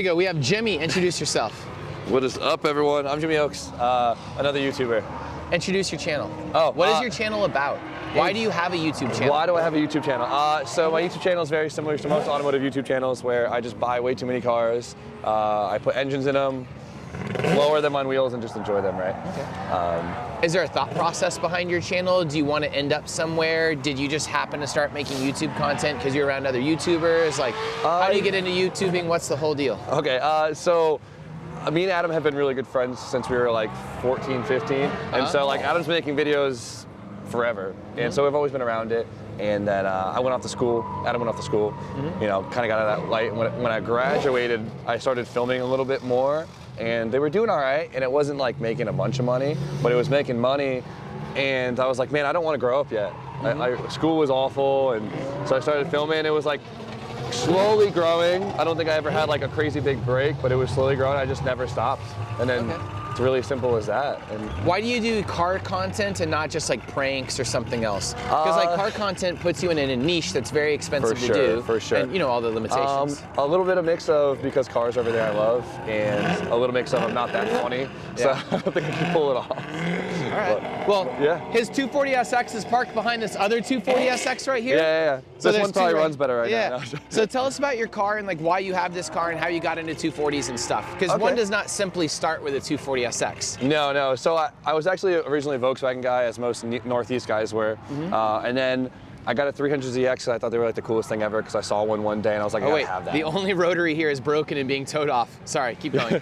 we go. We have Jimmy. Introduce yourself. What is up, everyone? I'm Jimmy Oaks, another YouTuber. Introduce your channel. Oh, what is your channel about? Why do you have a YouTube channel? Why do I have a YouTube channel? So my YouTube channel is very similar to most automotive YouTube channels, where I just buy way too many cars. I put engines in them, lower them on wheels, and just enjoy them, right? Okay. Is there a thought process behind your channel? Do you want to end up somewhere? Did you just happen to start making YouTube content because you're around other YouTubers? Like, how do you get into YouTubing? What's the whole deal? Okay, so me and Adam have been really good friends since we were like 14, 15. And so like Adam's been making videos forever. And so we've always been around it. And then I went off to school, Adam went off to school, you know, kind of got out of that light. When I graduated, I started filming a little bit more, and they were doing all right, and it wasn't like making a bunch of money, but it was making money, and I was like, man, I don't want to grow up yet. School was awful, and so I started filming. It was like slowly growing. I don't think I ever had like a crazy big break, but it was slowly growing. I just never stopped. And then it's really simple as that. And why do you do car content and not just like pranks or something else? Because like car content puts you in a niche that's very expensive to do. For sure. And you know, all the limitations. A little bit of mix of because cars are everything I love, and a little mix of I'm not that funny. So I don't think I can pull it off. All right. Well, his 240SX is parked behind this other 240SX right here. Yeah. So this one probably runs better right now. So tell us about your car and like why you have this car and how you got into 240s and stuff. Because one does not simply start with a 240SX. No. So I was actually originally a Volkswagen guy, as most Northeast guys were. And then I got a 300ZX because I thought they were like the coolest thing ever because I saw one day and I was like, I have that. The only rotary here is broken and being towed off. Sorry, keep going.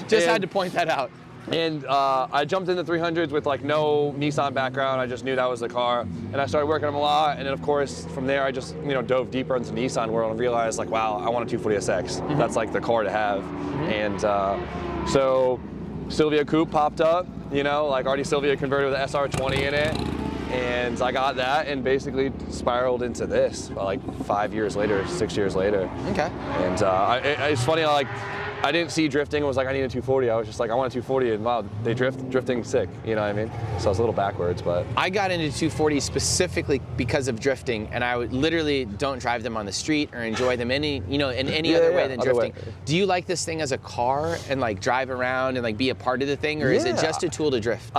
Just had to point that out. And I jumped into 300s with like no Nissan background. I just knew that was the car, and I started working on them a lot. And then of course from there I just dove deeper into the Nissan world and realized like, wow, I want a 240SX. That's like the car to have. And so Silvia Coupe popped up. Like already Silvia converted with an SR20 in it, and I got that and basically spiraled into this like 5 years later, 6 years later. Okay. And it's funny, I didn't see drifting and was like, I need a 240. I was just like, I want a 240, and wow, they drifting sick, you know what I mean? So I was a little backwards, but. I got into 240s specifically because of drifting, and I literally don't drive them on the street or enjoy them in any other way than drifting. Do you like this thing as a car and like drive around and like be a part of the thing, or is it just a tool to drift?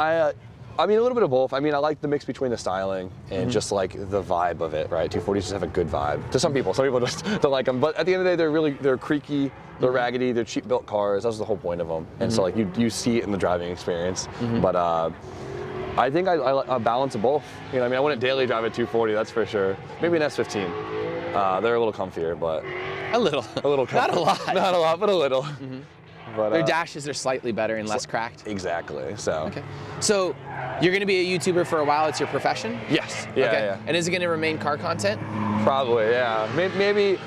I mean, a little bit of both. I mean, I like the mix between the styling and just like the vibe of it, right? 240s just have a good vibe. To some people just don't like them. But at the end of the day, they're creaky, they're raggedy, they're cheap built cars. That's the whole point of them. And so like you see it in the driving experience. But I think I balance of both. I mean, I wouldn't daily drive a 240, that's for sure. Maybe an S15. They're a little comfier, but. A little. Not a lot. Not a lot, but a little. But, their dashes are slightly better and less cracked. Exactly. So. Okay. So you're going to be a YouTuber for a while. It's your profession? Yes. Yeah. And is it going to remain car content? Probably. Yeah. Maybe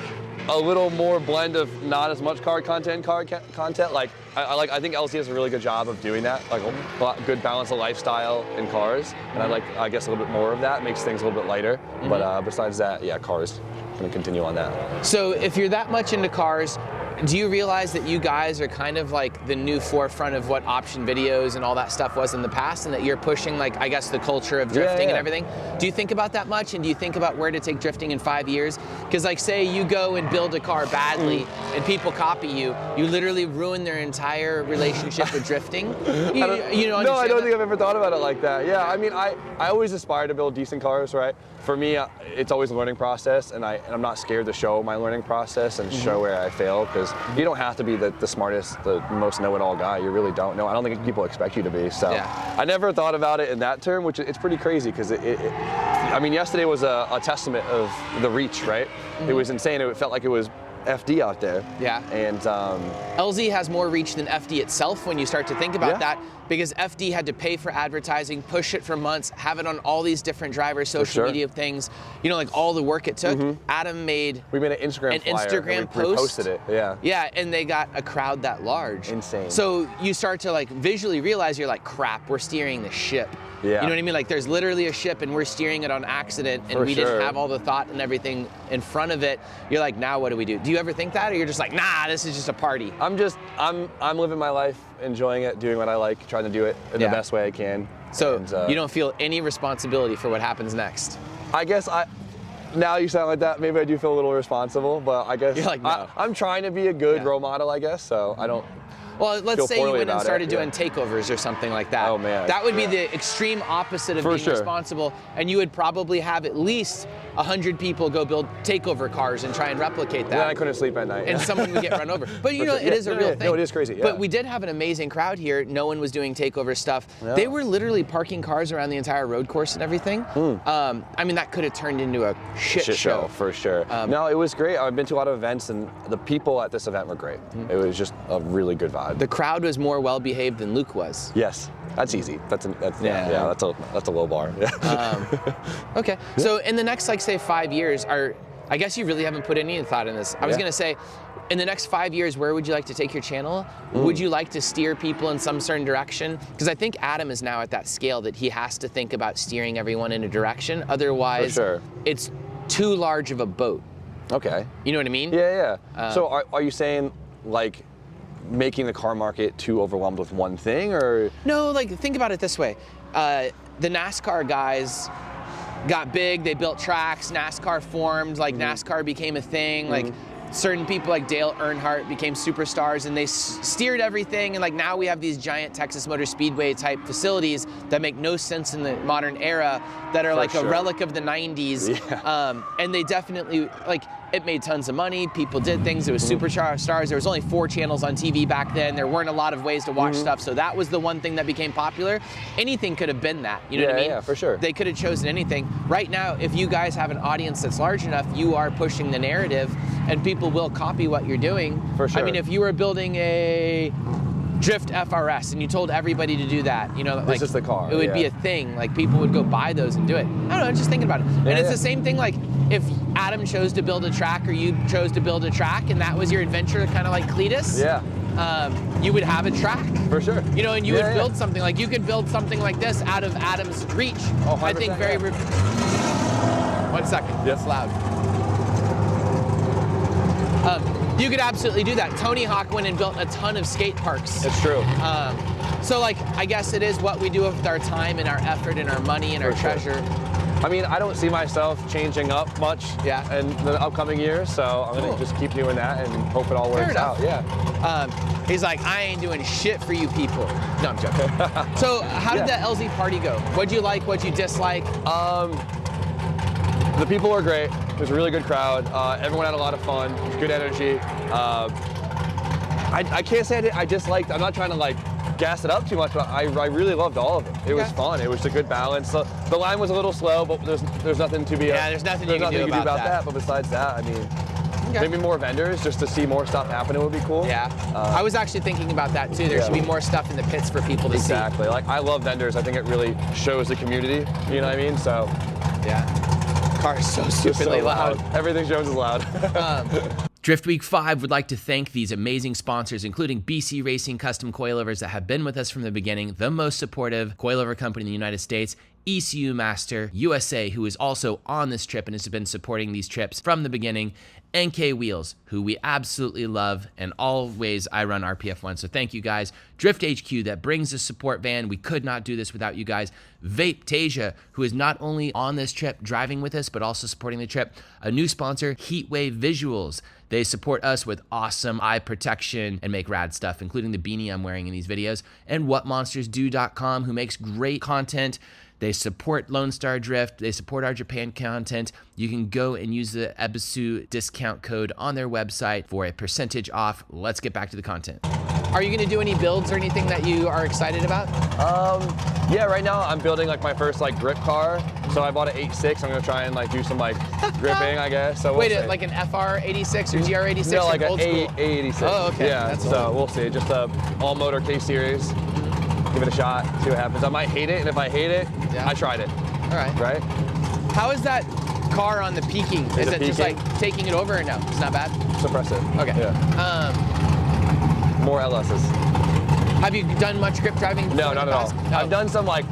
a little more blend of not as much car content. Like I think LC does a really good job of doing that. Like a good balance of lifestyle in cars, and I guess a little bit more of that makes things a little bit lighter. But besides that, yeah, cars. Going to continue on that. So if you're that much into cars, do you realize that you guys are kind of like the new forefront of what option videos and all that stuff was in the past, and that you're pushing like, I guess, the culture of drifting and everything? Do you think about that much, and do you think about where to take drifting in 5 years? Because like say you go and build a car badly and people copy you literally ruin their entire relationship with drifting. No, I don't think I've ever thought about it like that. Yeah, I mean, I always aspire to build decent cars, right? For me, it's always a learning process, and I'm not scared to show my learning process and show where I fail, because you don't have to be the smartest, the most know-it-all guy. You really don't know. I don't think people expect you to be. So I never thought about it in that term, which it's pretty crazy, because I mean, yesterday was a testament of the reach, right? It was insane. It felt like it was FD out there. Yeah. And LZ has more reach than FD itself when you start to think about that, because FD had to pay for advertising, push it for months, have it on all these different drivers, social media things, like all the work it took. Adam made an Instagram post. We posted it, Yeah, and they got a crowd that large. Insane. So you start to like visually realize, you're like, crap, we're steering the ship. Yeah. You know what I mean? Like there's literally a ship and we're steering it on accident, and we didn't have all the thought and everything in front of it. You're like, now what do we do? Do you ever think that, or you're just like, nah, this is just a party? I'm living my life, enjoying it, doing what I like, trying to do it in the best way I can. So you don't feel any responsibility for what happens next? I guess now you sound like that. Maybe I do feel a little responsible, but I guess You're like, no. I'm trying to be a good role model, I guess. So I don't. Well, let's feel say you poorly went and about started it, doing takeovers or something like that. Oh, man. That would be the extreme opposite of For being sure. responsible, and you would probably have at least 100 people go build takeover cars and try and replicate that. Then I couldn't sleep at night. And someone would get run over. But you know, it is a real thing. No, it is crazy. Yeah. But we did have an amazing crowd here. No one was doing takeover stuff. Yeah. They were literally parking cars around the entire road course and everything. I mean, that could have turned into a shit show. For sure. No, it was great. I've been to a lot of events, and the people at this event were great. It was just a really good vibe. The crowd was more well behaved than Luke was. Yes, that's easy. That's a low bar. Yeah. Okay. So in the next, like, say 5 years, I guess you really haven't put any thought in this. I was gonna say, in the next 5 years, where would you like to take your channel? Would you like to steer people in some certain direction? Because I think Adam is now at that scale that he has to think about steering everyone in a direction. Otherwise, For sure. it's too large of a boat. Okay. You know what I mean? Yeah. So are you saying, like, making the car market too overwhelmed with one thing, or? No, like, think about it this way. The NASCAR guys got big, they built tracks, NASCAR formed, like NASCAR became a thing, like certain people like Dale Earnhardt became superstars, and they steered everything, and like now we have these giant Texas Motor Speedway type facilities that make no sense in the modern era, that are like a relic of the 90s. Yeah. And they definitely, like, it made tons of money, people did things, it was superstars, there was only 4 channels on TV back then, there weren't a lot of ways to watch stuff, so that was the one thing that became popular. Anything could have been that, you know what I mean? Yeah, for sure. They could have chosen anything. Right now, if you guys have an audience that's large enough, you are pushing the narrative, and people will copy what you're doing. For sure. I mean, if you were building a Drift FRS and you told everybody to do that, you know, like, This is the car, it would be a thing. Like, people would go buy those and do it. I don't know, just thinking about it. And it's the same thing, like, if Adam chose to build a track or you chose to build a track and that was your adventure, kind of like Cletus, you would have a track. For sure. You know, and you would build something, like, you could build something like this out of Adam's reach. Oh, I think very, 1 second, it's loud. You could absolutely do that. Tony Hawk went and built a ton of skate parks. It's true. So, like, I guess it is what we do with our time and our effort and our money and our treasure. I mean, I don't see myself changing up much in the upcoming years, so I'm gonna just keep doing that and hope it all works out. Yeah. He's like, I ain't doing shit for you people. No, I'm joking. So, how did that LZ party go? What'd you like? What'd you dislike? The people were great. It was a really good crowd. Everyone had a lot of fun, good energy. I can't say I disliked. I'm not trying to like gas it up too much, but I really loved all of it. It was fun. It was a good balance. The line was a little slow, but there's nothing to be. There's nothing you can do about that. But besides that, I mean, maybe more vendors just to see more stuff happening would be cool. Yeah. I was actually thinking about that too. There should be more stuff in the pits for people to see. Exactly. Like, I love vendors. I think it really shows the community. You know what I mean? So. Yeah. Car is so stupidly loud. Everything Jones is loud. Drift Week 5 would like to thank these amazing sponsors, including BC Racing Custom Coilovers that have been with us from the beginning, the most supportive coilover company in the United States, ECU Master USA, who is also on this trip and has been supporting these trips from the beginning, NK Wheels, who we absolutely love, and always I run RPF1, so thank you guys. Drift HQ, that brings the support van. We could not do this without you guys. Vapetasia, who is not only on this trip driving with us, but also supporting the trip. A new sponsor, Heatwave Visuals. They support us with awesome eye protection and make rad stuff, including the beanie I'm wearing in these videos. And WhatMonstersDo.com, who makes great content. They support Lone Star Drift. They support our Japan content. You can go and use the Ebisu discount code on their website for a percentage off. Let's get back to the content. Are you gonna do any builds or anything that you are excited about? Yeah, right now I'm building like my first like grip car. So I bought an 8.6. I'm gonna try and like do some like gripping, I guess. So we'll see. Like an FR86 or GR86? No, like an old school? A86. Oh, okay. Yeah, That's so we'll see. Just a all motor K series. Give it a shot, see what happens. I might hate it, and if I hate it, I tried it. All right. Right? How is that car on the peaking? Is it just like taking it over or no? It's not bad? Suppressive. Okay. Yeah. More LSs. Have you done much grip driving? No, not at all. No. I've done some like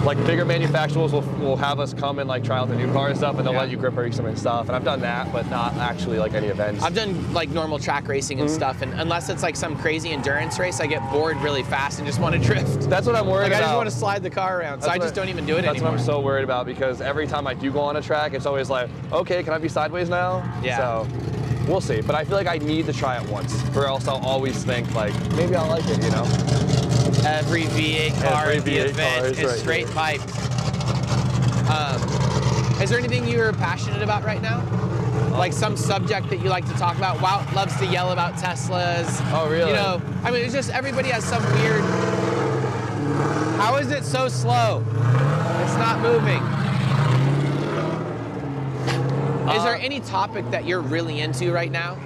like bigger manufacturers will have us come and like try out the new car and stuff, and they'll let you grip race them and stuff. And I've done that, but not actually like any events. I've done like normal track racing and stuff, and unless it's like some crazy endurance race, I get bored really fast and just want to drift. That's what I'm worried about. I just want to slide the car around, so I just don't even do it anymore. That's what I'm so worried about, because every time I do go on a track, it's always like, okay, can I be sideways now? Yeah. So we'll see. But I feel like I need to try it once, or else I'll always think like, maybe I'll like it, you know? Every V8 car at the event is straight pipe. Is there anything you're passionate about right now? Like some subject that you like to talk about? Wout loves to yell about Teslas. Oh, really? You know, I mean, it's just everybody has some weird. How is it so slow? It's not moving. Is there any topic that you're really into right now?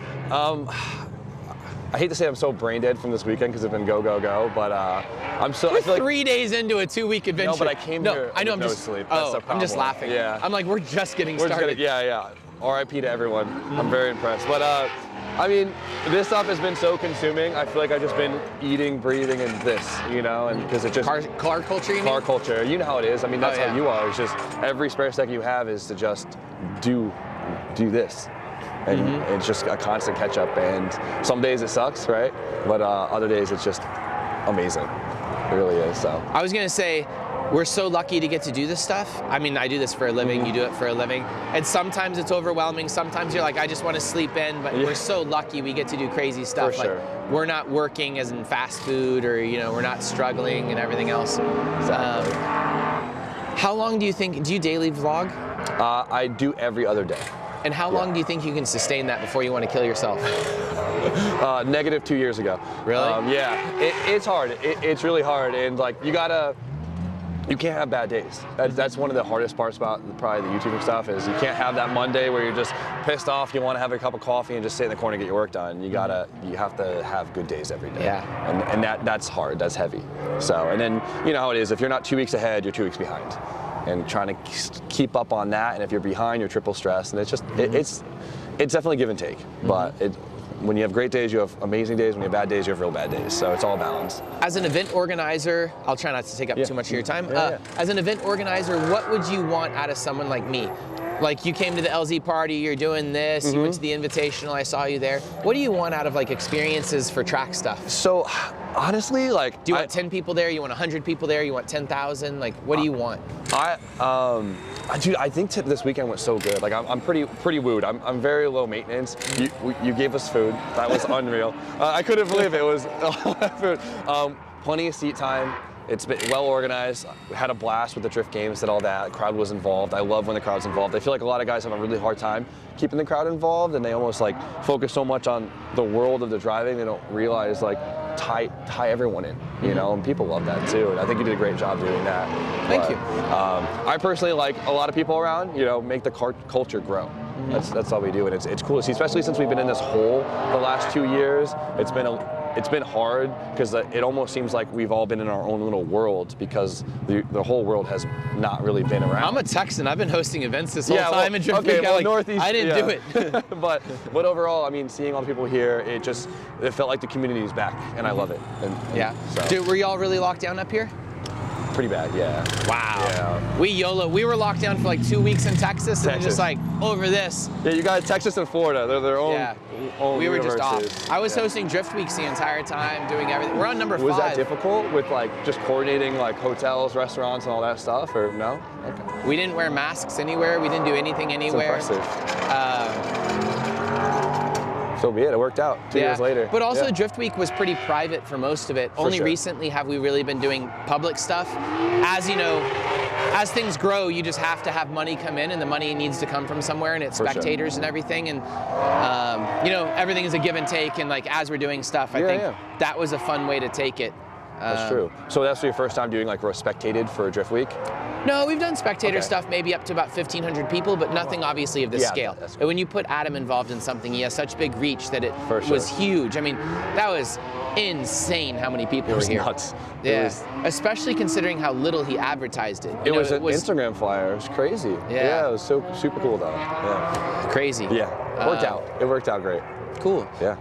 I hate to say I'm so brain dead from this weekend because it's been go, go, go, but I'm so. We're I feel 3 days into a 2-week adventure. No, but I came here. I know. I'm no just sleep. That's the problem. I'm just laughing. Yeah. I'm like, we're just getting started. Yeah. R.I.P. to everyone. I'm very impressed. But I mean, this stuff has been so consuming. I feel like I've just been eating, breathing, and this, you know, and because it just car culture. You mean? Car culture. You know how it is. I mean, that's how you are. It's just every spare second you have is to just do this. And it's just a constant catch up, and some days it sucks, right? But other days it's just amazing. It really is. So I was gonna say, we're so lucky to get to do this stuff. I mean, I do this for a living, you do it for a living, and sometimes it's overwhelming. Sometimes you're like, I just want to sleep in, but we're so lucky we get to do crazy stuff. For sure. Like, we're not working as in fast food, or we're not struggling and everything else. exactly. How long do you think? Do you daily vlog? I do every other day. And how long do you think you can sustain that before you want to kill yourself? Negative 2 years ago. Really? Yeah, it's hard. It's really hard, and like you can't have bad days. That's one of the hardest parts about probably the YouTuber stuff, is you can't have that Monday where you're just pissed off, you want to have a cup of coffee and just sit in the corner and get your work done. You have to have good days every day. Yeah. And that's hard, that's heavy. So, and then you know how it is, if you're not 2 weeks ahead, you're 2 weeks behind. And trying to keep up on that, and if you're behind, you're triple stressed, and it's just, it's definitely give and take, but when you have great days, you have amazing days. When you have bad days, you have real bad days. So it's all balanced. As an event organizer, I'll try not to take up too much of your time. As an event organizer, what would you want out of someone like me? Like, you came to the LZ party, you're doing this, you went to the Invitational, I saw you there. What do you want out of like experiences for track stuff? So honestly, like, do you want 10 people there? You want 100 people there? You want 10,000? Like, what do you want? Dude, I think this weekend went so good. Like, I'm pretty wooed. I'm very low maintenance. You gave us food. That was unreal. I couldn't believe it. It was food. Plenty of seat time. It's been well organized. We had a blast with the drift games and all that. The crowd was involved. I love when the crowd's involved. I feel like a lot of guys have a really hard time keeping the crowd involved, and they almost like focus so much on the world of the driving, they don't realize like tie everyone in, you know, and people love that too. And I think you did a great job doing that. Thank you. I personally like a lot of people around, you know, make the culture grow. That's all we do, and it's cool to see, especially since we've been in this hole the last 2 years. It's been hard because it almost seems like we've all been in our own little world, because the whole world has not really been around. I'm a Texan. I've been hosting events this whole time in Drift Week. Northeast. I didn't do it. but overall, I mean, seeing all the people here, it felt like the community is back, and I love it. And Dude, were y'all really locked down up here? Pretty bad, yeah. Wow. Yeah. We were locked down for like 2 weeks in Texas, and just like over this. Yeah, you got Texas and Florida. They're their own. Own we were just universes. off. I was hosting Drift Weeks the entire time, doing everything. We're on number 5. Was that difficult with like just coordinating like hotels, restaurants, and all that stuff, or no? Okay. We didn't wear masks anywhere. We didn't do anything anywhere. That's impressive. So be it. It worked out 2 years later. But also, Drift Week was pretty private for most of it. Only recently have we really been doing public stuff. As you know, as things grow, you just have to have money come in, and the money needs to come from somewhere, and it's spectators and everything. And you know, everything is a give and take. And like as we're doing stuff, I think that was a fun way to take it. That's true. So that's your first time doing like spectated for Drift Week? No, we've done spectator Okay. stuff maybe up to about 1,500 people, but nothing obviously of this Yeah, scale. that's good. But when you put Adam involved in something, he has such big reach that it For sure. was huge. I mean, that was insane how many people It were was here. nuts. Yeah, especially considering how little he advertised it. It was an Instagram flyer. It was crazy. Yeah. It was so super cool though. Yeah. crazy. Yeah. Worked out. It worked out great. Cool. Yeah.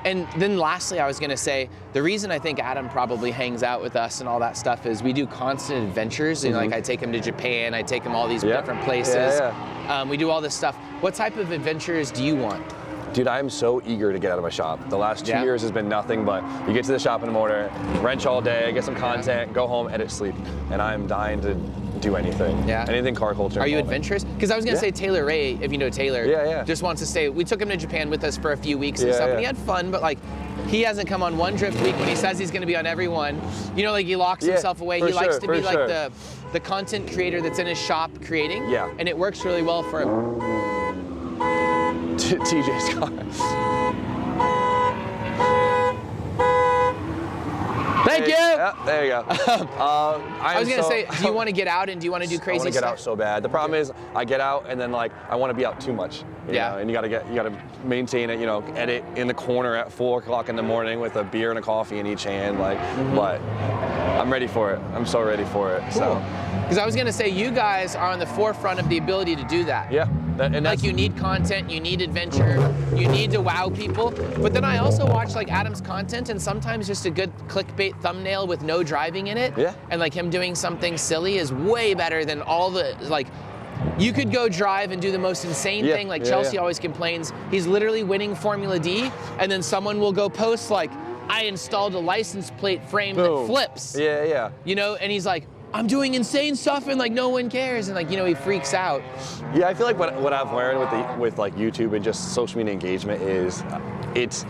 And then lastly, I was going to say, the reason I think Adam probably hangs out with us and all that stuff is we do constant adventures. And like I take him to Japan, I take him all these different places. Yeah. We do all this stuff. What type of adventures do you want? Dude, I'm so eager to get out of my shop. The last 2 years has been nothing but you get to the shop in the morning, wrench all day, get some content, go home, edit, sleep. And I'm dying to do anything. Yeah. Anything car culture. Are you involving. adventurous? Because I was going to say Taylor Ray, if you know Taylor, just wants to stay. We took him to Japan with us for a few weeks and stuff, and he had fun, but like, he hasn't come on one drift week when he says he's going to be on every one. You know, like he locks himself away. He likes to be like the content creator that's in his shop creating. Yeah. And it works really well for him. TJ's car. Thank you. Yeah, there you go. I was going to say, do you want to get out and do you want to do crazy I want to stuff? get out so bad. The problem is I get out and then like I want to be out too much. You know? And you gotta maintain it, you know, edit in the corner at 4 o'clock in the morning with a beer and a coffee in each hand, like, but I'm ready for it. I'm so ready for it. Cool. So. Because I was going to say, you guys are on the forefront of the ability to do that. Yeah. And like you need content, you need adventure, you need to wow people. But then I also watch like Adam's content, and sometimes just a good clickbait thumbnail with no driving in it. Yeah. And like him doing something silly is way better than all the like. You could go drive and do the most insane thing, like Chelsea always complains. He's literally winning Formula D, and then someone will go post like, I installed a license plate frame that flips. Yeah. You know, and he's like, I'm doing insane stuff and like no one cares, and like, you know, he freaks out. Yeah, I feel like what I've learned with like YouTube and just social media engagement is it's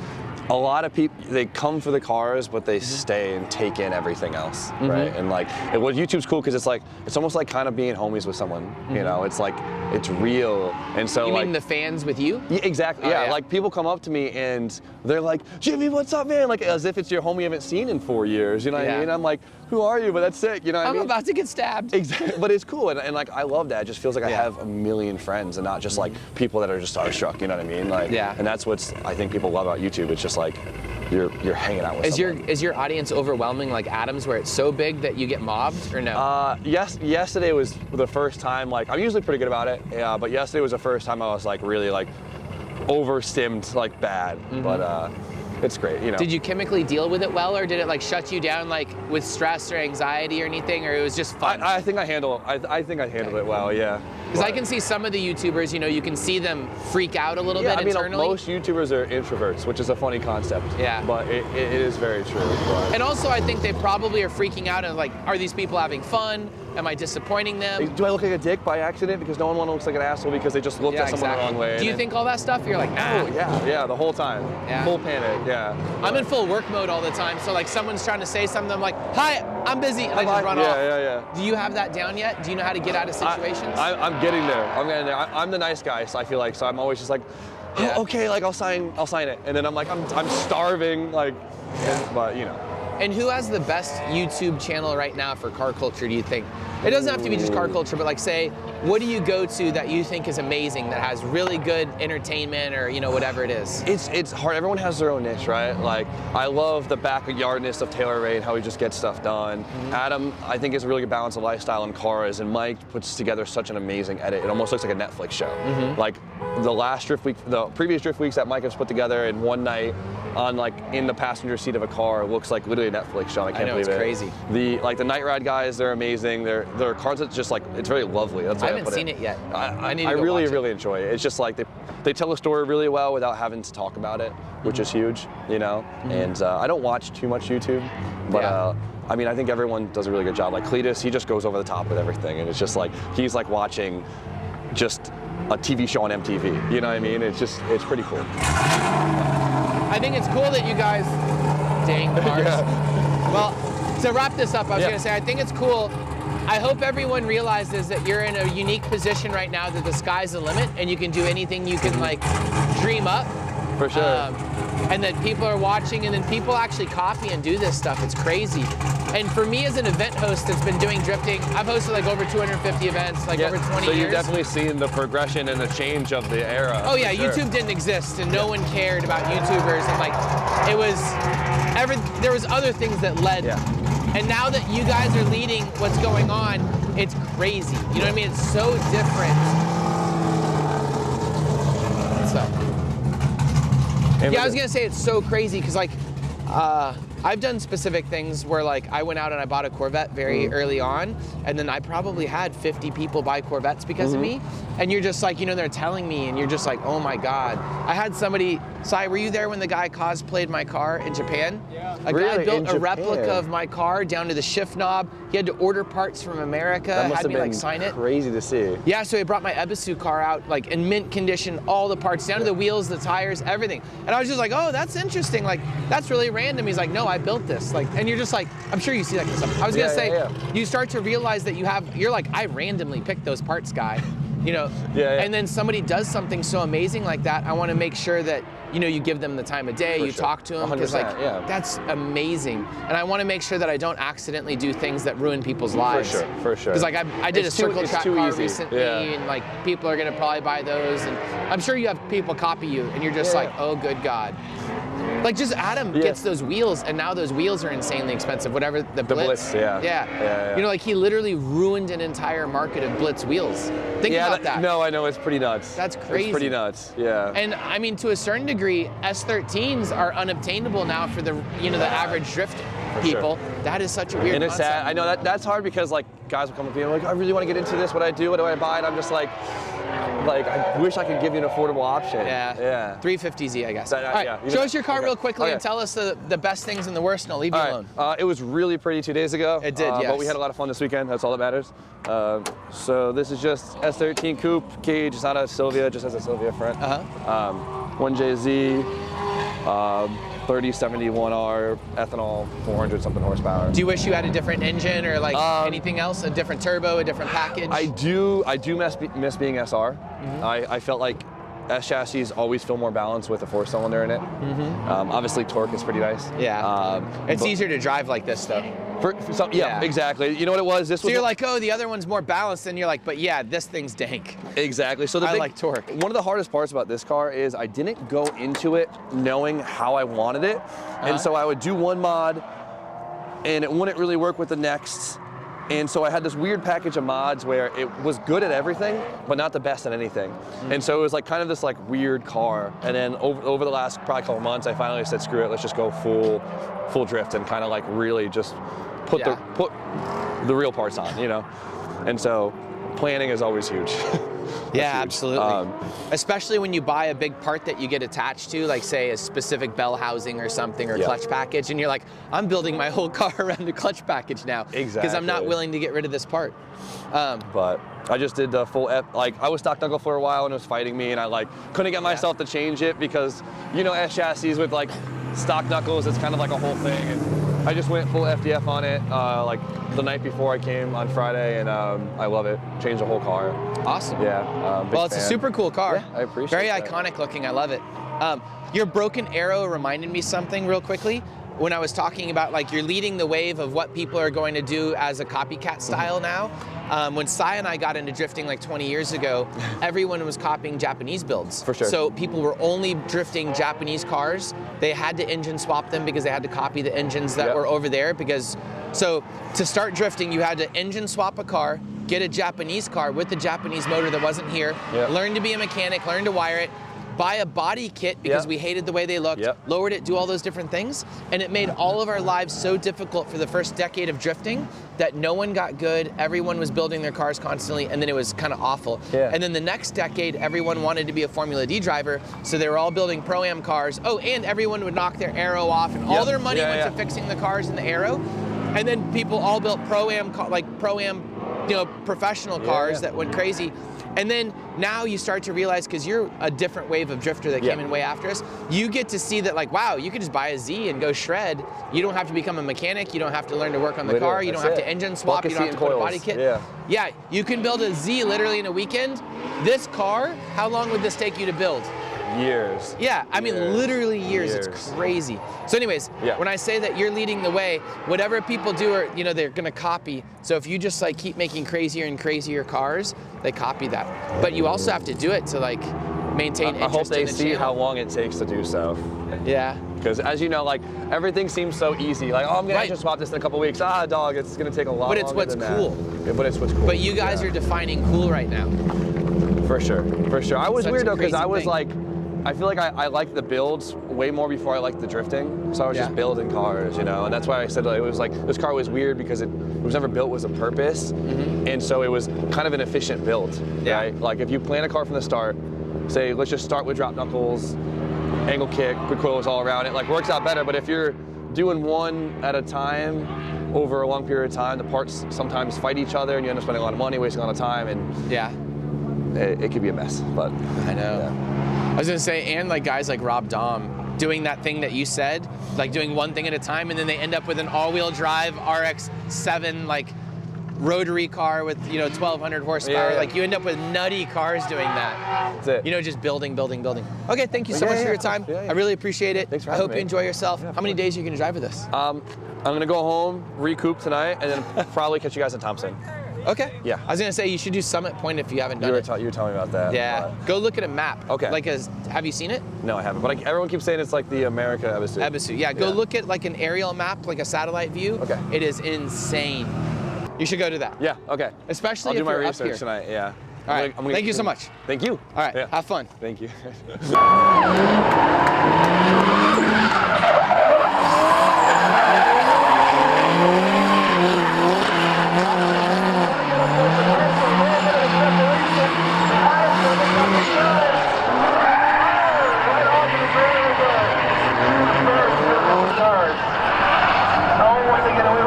a lot of people, they come for the cars, but they stay and take in everything else, right? And like, what YouTube's cool because it's almost like kind of being homies with someone, you know? It's like, it's real, and so You like. mean the fans with you? Yeah, exactly, yeah. Like people come up to me and they're like, Jimmy, what's up, man? Like as if it's your homie you haven't seen in 4 years, you know what I mean? I'm like, who are you? But that's sick, you know what I mean? I'm about to get stabbed. Exactly, but it's cool, and like I love that. It just feels like I have a million friends and not just like people that are just starstruck, you know what I mean? Like, and that's what's I think people love about YouTube. It's just like you're hanging out with someone. Is your audience overwhelming like Adam's, where it's so big that you get mobbed, or no? Yes. Yesterday was the first time. Like I'm usually pretty good about it, but yesterday was the first time I was like really like overstimmed like bad. But it's great, you know. Did you chemically deal with it well, or did it like shut you down like with stress or anxiety or anything, or it was just fun? I think I handled it well, yeah. Because I can see some of the YouTubers, you know, you can see them freak out a little bit internally. Most YouTubers are introverts, which is a funny concept. Yeah. But it is very true. But. And also, I think they probably are freaking out and like, are these people having fun? Am I disappointing them? Do I look like a dick by accident? Because no one looks like an asshole because they just looked at someone the wrong way. Do you think all that stuff? You're like, nah. Oh, yeah, the whole time. Yeah. Full panic, yeah. I'm in full work mode all the time, so like someone's trying to say something, I'm like, hi, I'm busy, and I just run off. Yeah. Do you have that down yet? Do you know how to get out of situations? I'm getting there. I'm the nice guy, so I feel like, so I'm always just like, oh, okay, like I'll sign it. And then I'm like, I'm starving, like, but you know. And who has the best YouTube channel right now for car culture, do you think? It doesn't have to be just car culture, but like say, what do you go to that you think is amazing, that has really good entertainment, or you know, whatever it is? It's hard. Everyone has their own niche, right? Like I love the backyardness of Taylor Ray and how he just gets stuff done. Adam, I think, is a really good balance of lifestyle and cars, and Mike puts together such an amazing edit. It almost looks like a Netflix show. Like the previous drift weeks that Mike has put together in one night on like in the passenger seat of a car looks like literally a Netflix show. I can't believe it. It's crazy. The night ride guys, they're amazing. Their cars, it's just like, it's very lovely. That's I haven't seen it yet. I need to go really watch it. really enjoy it. It's just like they tell a story really well without having to talk about it, which is huge, you know. And I don't watch too much YouTube, but I mean, I think everyone does a really good job. Like Cletus, he just goes over the top with everything, and it's just like he's like watching just a TV show on MTV. You know what I mean? It's pretty cool. I think it's cool that you guys, dang cars. Well, to wrap this up, I was gonna say, I think it's cool. I hope everyone realizes that you're in a unique position right now, that the sky's the limit and you can do anything you can like dream up. For sure. And that people are watching, and then people actually copy and do this stuff. It's crazy. And for me as an event host that's been doing drifting, I've hosted like over 250 events, like over 20 years. So you've definitely seen the progression and the change of the era. Oh yeah, sure. YouTube didn't exist and no one cared about YouTubers, and like it was, there was other things that led. Yeah. And now that you guys are leading what's going on, it's crazy. You know what I mean? It's so different. So. Yeah, I was gonna say it's so crazy because like, I've done specific things where like I went out and I bought a Corvette very early on, and then I probably had 50 people buy Corvettes because of me. And you're just like, you know, they're telling me and you're just like, oh my God. I had somebody, Sai, were you there when the guy cosplayed my car in Japan? Yeah. A guy built a replica of my car down to the shift knob. He had to order parts from America, had me like sign it. Crazy to see. Yeah, so he brought my Ebisu car out like in mint condition, all the parts, down to the wheels, the tires, everything. And I was just like, oh, that's interesting. Like, that's really random. He's like, no, I built this. Like, and you're just like, I'm sure you see that kind of stuff. I was gonna say, you start to realize that you're like, I randomly picked those parts, guy. You know, and then somebody does something so amazing like that, I want to make sure that, you know, you give them the time of day, you talk to them, because like, that's amazing. And I want to make sure that I don't accidentally do things that ruin people's lives. For sure. Because like I did a circle track car recently, and like people are going to probably buy those, and I'm sure you have people copy you, and you're just like, oh, good God. Like just Adam gets those wheels, and now those wheels are insanely expensive. Whatever the Blitz. Yeah. You know, like he literally ruined an entire market of Blitz wheels. Think about that. No, I know, it's pretty nuts. That's crazy. It's pretty nuts. Yeah. And I mean, to a certain degree, S13s are unobtainable now for the the average drift people. Sure. That is such a weird concept. Sad. I know that's hard because like guys will come up to me and like, I really want to get into this. What do I do? What do I buy? And I'm just like I wish I could give you an affordable option. Yeah. 350Z, I guess. All right, show us your car real quickly and tell us the best things and the worst, and I'll leave you alone. It was really pretty 2 days ago. It did, yes. But we had a lot of fun this weekend. That's all that matters. So this is just S13 coupe cage. It's not a Silvia, just has a Silvia front. 1JZ. 3071R ethanol, 400 something horsepower. Do you wish you had a different engine or like anything else, a different turbo, a different package? I do miss being SR. I felt like S chassis always feel more balanced with a 4-cylinder in it. Obviously torque is pretty nice. Yeah. It's easier to drive like this though. Yeah, exactly. You know what it was? So you're like, oh, the other one's more balanced, and you're like, but yeah, this thing's dank. Exactly. So I like torque. One of the hardest parts about this car is I didn't go into it knowing how I wanted it, and so I would do one mod, and it wouldn't really work with the next. And so I had this weird package of mods where it was good at everything, but not the best at anything. And so it was like kind of this like weird car. And then over the last probably couple months, I finally said, screw it, let's just go full drift and kind of like really just put the real parts on, you know? And so planning is always huge. Yeah, absolutely. Especially when you buy a big part that you get attached to, like say a specific bell housing or something, or clutch package, and you're like, I'm building my whole car around the clutch package now. Exactly. Because I'm not willing to get rid of this part. But I just did the full like I was stock knuckle for a while and it was fighting me, and I like couldn't get myself to change it because, you know, S chassis with like stock knuckles, it's kind of like a whole thing. And I just went full FDF on it like the night before I came on Friday, and I love it. Changed the whole car. Awesome. Yeah. Well, it's a super cool car. Yeah, I appreciate it. Very iconic looking. I love it. Your broken arrow reminded me something real quickly. When I was talking about like you're leading the wave of what people are going to do as a copycat style now. When Sai and I got into drifting like 20 years ago, everyone was copying Japanese builds. For sure. So people were only drifting Japanese cars. They had to engine swap them because they had to copy the engines that were over there. So to start drifting, you had to engine swap a car, get a Japanese car with the Japanese motor that wasn't here, learn to be a mechanic, learn to wire it, buy a body kit because we hated the way they looked, lowered it, do all those different things, and it made all of our lives so difficult for the first decade of drifting that no one got good, everyone was building their cars constantly, and then it was kind of awful. And then the next decade, everyone wanted to be a Formula D driver, so they were all building Pro-Am cars. Oh, and everyone would knock their aero off, and all their money went to fixing the cars and the aero, and then people all built Pro-Am, professional cars that went crazy. And then now you start to realize, because you're a different wave of drifter that came in way after us, you get to see that like, wow, you could just buy a Z and go shred. You don't have to become a mechanic. You don't have to learn to work on the car. You don't have to engine swap. You don't have to put a body kit. Yeah, you can build a Z literally in a weekend. This car, how long would this take you to build? years. Yeah, I mean, literally years. Years. It's crazy. So anyways, Yeah. when I say that you're leading the way, whatever people do are, you know, they're gonna copy. So if you just like keep making crazier and crazier cars, they copy that. But you also have to do it to like maintain interest I hope they in the see channel. how long it takes to do so. Yeah. Because as you know, like everything seems so easy. Like, oh, I'm gonna Right. just swap this in a couple weeks. Ah, dog, it's gonna take a lot. But it's what's cool. Yeah, but it's what's cool. But you guys are defining cool right now. For sure, for sure. I was Such weird a though because crazy I was thing. like, I feel like I liked the builds way more before I liked the drifting. So I was Yeah. just building cars, you know, and that's why I said like, it was like this car was weird because it was never built with a purpose, and so it was kind of an efficient build, Yeah. right? Like if you plan a car from the start, say let's just start with drop knuckles, angle kick, quick coils all around, it like works out better. But if you're doing one at a time over a long period of time, the parts sometimes fight each other, and you end up spending a lot of money, wasting a lot of time, and Yeah. it could be a mess. But I know. yeah. I was gonna say, and like guys like Rob Dahm doing that thing that you said, like doing one thing at a time, and then they end up with an all-wheel drive RX-7 like rotary car with 1,200 horsepower. Yeah, yeah. Like you end up with nutty cars doing that. That's it. You know, just building. Okay, thank you so Yeah, much for yeah. your time. Yeah, yeah. I really appreciate it. Thanks for I having hope me. you enjoy yourself. Yeah, of How many course. days are you gonna drive with us? I'm gonna go home, recoup tonight, and then probably catch you guys in Thompson. Okay. Yeah. I was gonna say you should do Summit Point if you haven't You done were, it. you were telling me about that. Yeah. Go look at a map. Okay. Like, have you seen it? No, I haven't. But everyone keeps saying it's like the America Ebisu. Ebisu. Yeah. Go look at like an aerial map, like a satellite view. Okay. It is insane. You should go to that. Yeah. Okay. Especially I'll do if my you're up research here. tonight. Yeah. All right. Thank you so much. Thank you. All right. Yeah. Have fun. Thank you.